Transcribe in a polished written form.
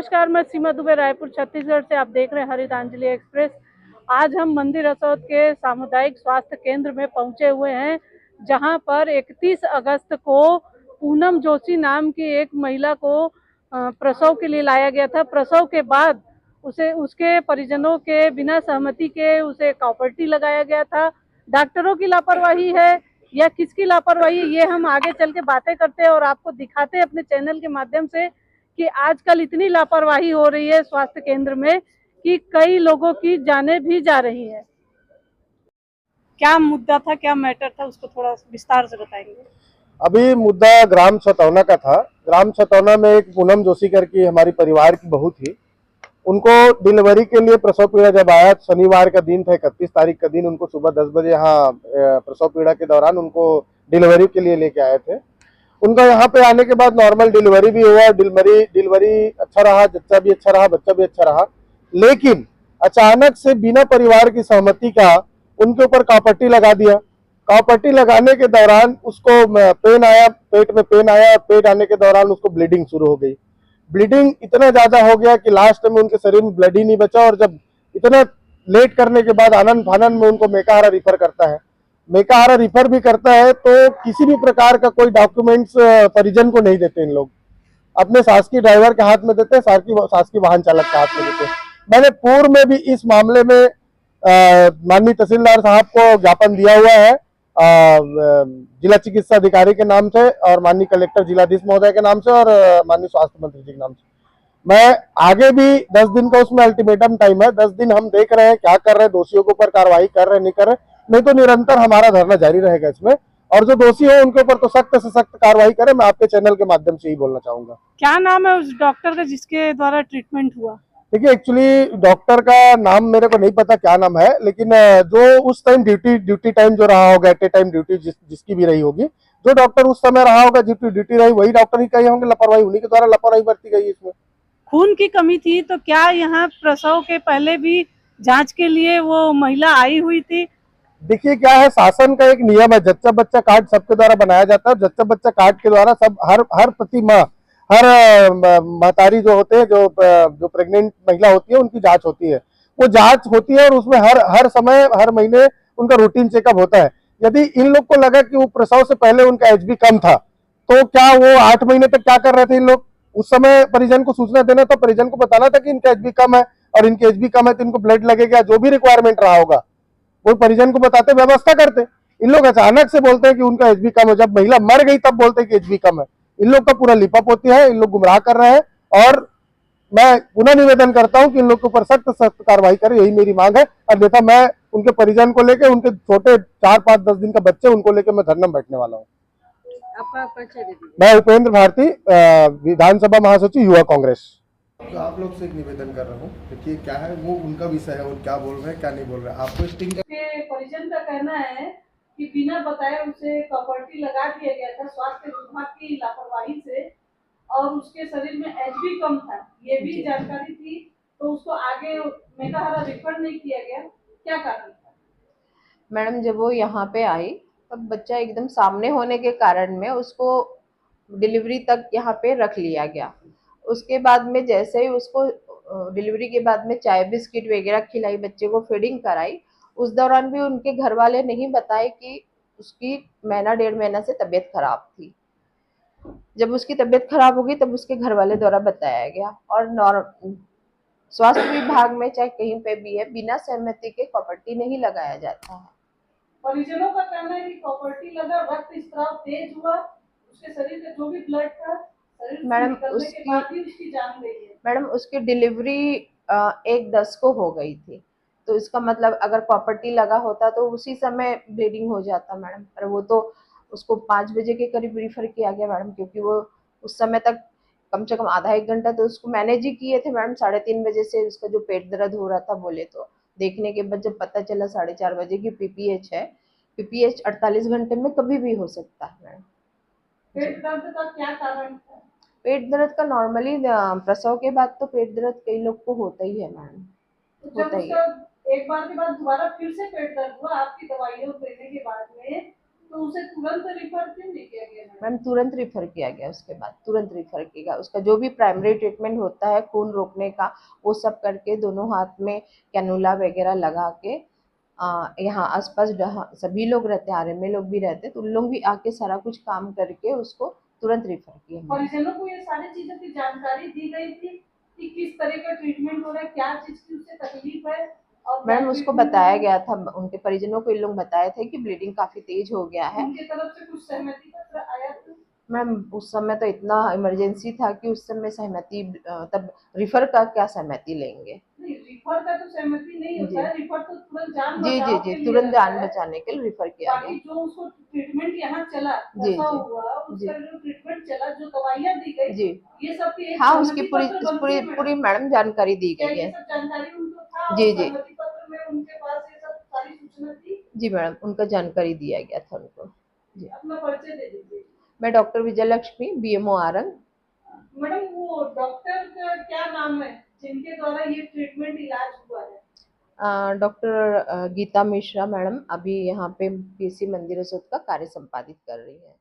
नमस्कार, मैं सीमा दुबे रायपुर छत्तीसगढ़ से। आप देख रहे हैं हरितांजलि एक्सप्रेस। आज हम मंदिर रसौद के सामुदायिक स्वास्थ्य केंद्र में पहुंचे हुए हैं, जहां पर 31 अगस्त को पूनम जोशी नाम की एक महिला को प्रसव के लिए लाया गया था। प्रसव के बाद उसे उसके परिजनों के बिना सहमति के उसे कॉपर्टी लगाया गया था। डॉक्टरों की लापरवाही है या किसकी लापरवाही, ये हम आगे चल के बातें करते हैं और आपको दिखाते हैं अपने चैनल के माध्यम से कि आजकल इतनी लापरवाही हो रही है स्वास्थ्य केंद्र में कि कई लोगों की जानें भी जा रही है। क्या मुद्दा था, क्या मैटर था, उसको थोड़ा विस्तार से बताएंगे। अभी मुद्दा ग्राम छतौना का था। ग्राम छतौना में एक पूनम जोशी करके हमारी परिवार की बहू थी। उनको डिलीवरी के लिए प्रसव पीड़ा जब आया, शनिवार का दिन था, 31 तारीख का दिन, उनको सुबह 10 बजे यहाँ प्रसव पीड़ा के दौरान उनको डिलीवरी के लिए लेके आए थे। उनका यहाँ पे आने के बाद नॉर्मल डिलीवरी भी हुआ। डिलीवरी अच्छा रहा, जच्चा भी अच्छा रहा, बच्चा भी अच्छा रहा। लेकिन अचानक से बिना परिवार की सहमति का उनके ऊपर कॉपर्टी लगा दिया। कॉपर्टी लगाने के दौरान उसको पेन आया, पेट में पेन आया। पेट आने के दौरान उसको ब्लीडिंग शुरू हो गई। ब्लीडिंग इतना ज्यादा हो गया कि लास्ट में उनके शरीर में ब्लड ही नहीं बचा। और जब इतना लेट करने के बाद आनंद फानंद में उनको मेकाहारा रिफर करता है। मेकाहारा रिफर भी करता है तो किसी भी प्रकार का कोई डॉक्यूमेंट्स परिजन को नहीं देते। इन लोग अपने शासकीय ड्राइवर के हाथ में देते हैं, शासकीय वाहन चालक के हाथ में देते हैं। मैंने पूर्व में भी इस मामले में माननीय तहसीलदार साहब को ज्ञापन दिया हुआ है, जिला चिकित्सा अधिकारी के नाम से और माननीय कलेक्टर जिलाधीश महोदय के नाम से और माननीय स्वास्थ्य मंत्री जी के नाम से। मैं आगे भी 10 दिन का उसमें अल्टीमेटम टाइम है। 10 दिन हम देख रहे हैं क्या कर रहे हैं, दोषियों के ऊपर कार्रवाई कर रहे हैं, नहीं कर रहे, नहीं तो निरंतर हमारा धरना जारी रहेगा इसमें। और जो दोषी हो उनके ऊपर तो सख्त से सख्त कार्रवाई करें। मैं आपके चैनल के माध्यम से ही बोलना चाहूंगा। क्या नाम है उस डॉक्टर का जिसके द्वारा ट्रीटमेंट हुआ? देखिए, एक्चुअली डॉक्टर का नाम मेरे को नहीं पता क्या नाम है, लेकिन जो उस टाइम ड्यूटी टाइम जो रहा होगा, एट ए टाइम ड्यूटी जिसकी भी रही होगी, जो डॉक्टर उस समय रहा होगा, ड्यूटी रही, वही डॉक्टर ही कहे होंगे लापरवाही, उन्हीं के द्वारा लापरवाही बरती गई इसमें। खून की कमी थी तो क्या यहाँ प्रसव के पहले भी जांच के लिए वो महिला आई हुई थी? देखिए क्या है, शासन का एक नियम है, जच्चा बच्चा कार्ड सबके द्वारा बनाया जाता है। जच्चा बच्चा कार्ड के द्वारा सब हर प्रति माह हर महतारी जो होते हैं, जो प्रेग्नेंट महिला होती है, उनकी जांच होती है। वो जांच होती है और उसमें हर समय हर महीने उनका रूटीन चेकअप होता है। यदि इन लोग को लगा कि वो प्रसव से पहले उनका एचबी कम था, तो क्या वो 8 महीने तक क्या कर रहे थे इन लोग? उस समय परिजन को सूचना देना था, परिजन को बताना था कि इनका एचबी कम है और इनके एचबी कम है तो इनको ब्लड लगेगा, जो भी रिक्वायरमेंट रहा होगा वो परिजन को बताते, व्यवस्था करते। इन लोग अचानक से बोलते हैं कि उनका एचबी कम है, जब महिला मर गई तब बोलते हैं कि एचबी कम है। इन लोग का पूरा लिपापोती है, इन लोग गुमराह कर रहे हैं। और मैं पुनः निवेदन करता हूं कि इन लोग के ऊपर सख्त सख्त कार्रवाई करें, यही मेरी मांग है। अन्यथा मैं उनके परिजन को लेकर, उनके छोटे 4, 5, 10 दिन का बच्चे, उनको लेकर मैं धरना में बैठने वाला हूँ। मैं उपेंद्र भारती, विधानसभा महासचिव, युवा कांग्रेस। तो आप लोग से एक निवेदन कर रहा हूँ, देखिए क्या है, वो उनका विषय है, और क्या बोल रहे हैं क्या नहीं बोल रहे हैं। आपको स्टिंग के परिजन का कहना है कि बिना बताए उसे कॉपर्टी लगा दिया गया था स्वास्थ्य विभाग की लापरवाही से और उसके शरीर में एचबी कम था, ये भी जानकारी थी, तो उसको आगे मेकाहारा रिफर नहीं किया गया। क्या कारण था? मैडम, जब वो यहाँ पे आई तब बच्चा एकदम सामने होने के कारण में उसको डिलीवरी तक यहाँ पे रख लिया गया। उसके बाद में जैसे ही उसको डिलीवरी के बाद में चाय बिस्किट वगैरह खिलाई, बच्चे को फीडिंग कराई, उस दौरान भी उनके घर वाले नहीं बताए कि उसकी महीना 1.5 महीना से तबीयत खराब थी। जब उसकी तबीयत खराब हो गई तब उसके घर वाले द्वारा बताया गया। और स्वास्थ्य विभाग में चाहे कहीं पे भी है, बिना सहमति के कॉपर्टी नहीं लगाया जाता है। परिजनों का कहना है कि कॉपर्टी लगा, रक्त स्त्राव तेज हुआ, उसके शरीर का जो भी ब्लड था मैडम उसकी जान गई है। मैडम, उसकी डिलीवरी 1/10 को हो गई थी, तो इसका मतलब अगर कॉपर्टी लगा होता तो उसी समय ब्लीडिंग हो जाता मैडम। पर वो तो उसको 5 बजे के करीब रिफर किया गया मैडम, क्योंकि वो उस समय तक कम से कम आधा 1 घंटा तो उसको मैनेज ही किए थे मैडम। 3:30 बजे से उसका जो पेट दर्द हो रहा था बोले तो, देखने के बाद जब पता चला 4:30 बजे की पीपीएच है। पीपीएच 48 घंटे में कभी भी हो सकता है मैडम। पेट दर्द का क्या कारण था? पेट दर्द का नॉर्मली प्रसव के बाद तो पेट दर्द कई लोग को होता ही है मैडम, होता ही है। एक बार के बाद दोबारा फिर से पेट दर्द हुआ आपकी दवाइयों देने के बाद में, तो उसे तुरंत रिफर क्यों नहीं किया गया मैडम? मैम तुरंत रिफर किया गया, उसके बाद तुरंत रिफर किया गया। उसका जो भी प्राइमरी ट्रीटमेंट होता है खून रोकने का, वो सब करके दोनों हाथ में कैनुला वगैरह लगा के यहाँ आसपास जहाँ सभी लोग रहते हैं, आरएमए लोग भी रहते, तो उन लोग भी आके सारा कुछ काम करके उसको तुरंत रिफर किया। परिजनों को ये सारी चीजों की जानकारी दी गई थी कि किस तरह का ट्रीटमेंट हो रहा है, क्या चीज की उससे तकलीफ है? और मैडम उसको बताया गया था, उनके परिजनों को इन लोग बताए थे कि ब्लीडिंग काफी तेज हो गया है। उनकी तरफ से कुछ सहमति पत्र आया था? मैम उस समय तो इतना इमरजेंसी था कि उस समय सहमति तब रिफर का क्या सहमति लेंगे। नहीं, रिफर का तो सहमति नहीं होता है, रिफर तो तुरंत जान जी जी बचाव जी के लिए तुरंत रहता जान है। बचाने के लिए रिफर किया बाकी गया। जो उसको ट्रीटमेंट यहाँ चला, जी ऐसा जी हुआ, जी उसका जो ट्रीटमेंट चला, जो दवाइयाँ दी गई, जी ये सब की एक हाँ, उसकी सहमति पूरी पत्र बनती पूरी है पूरी मैडम? मैडम जानकारी दी क्या गई ये है। सब जानकारी उनको था और जी जी सहमति पत्र में उनके पास ये सब सारी सूचना थी? जी मैडम उनका जानकारी दिया गया था उनको। जी अपना परिचय दे दीजिए। मैं doctor Vijayalakshmi, BMO Arang. Madam वो डॉक्टर का क्या नाम है जिनके द्वारा ये ट्रीटमेंट इलाज हुआ है? डॉक्टर गीता मिश्रा मैडम अभी यहाँ पे पीसी मंदिर रसोद का कार्य संपादित कर रही है।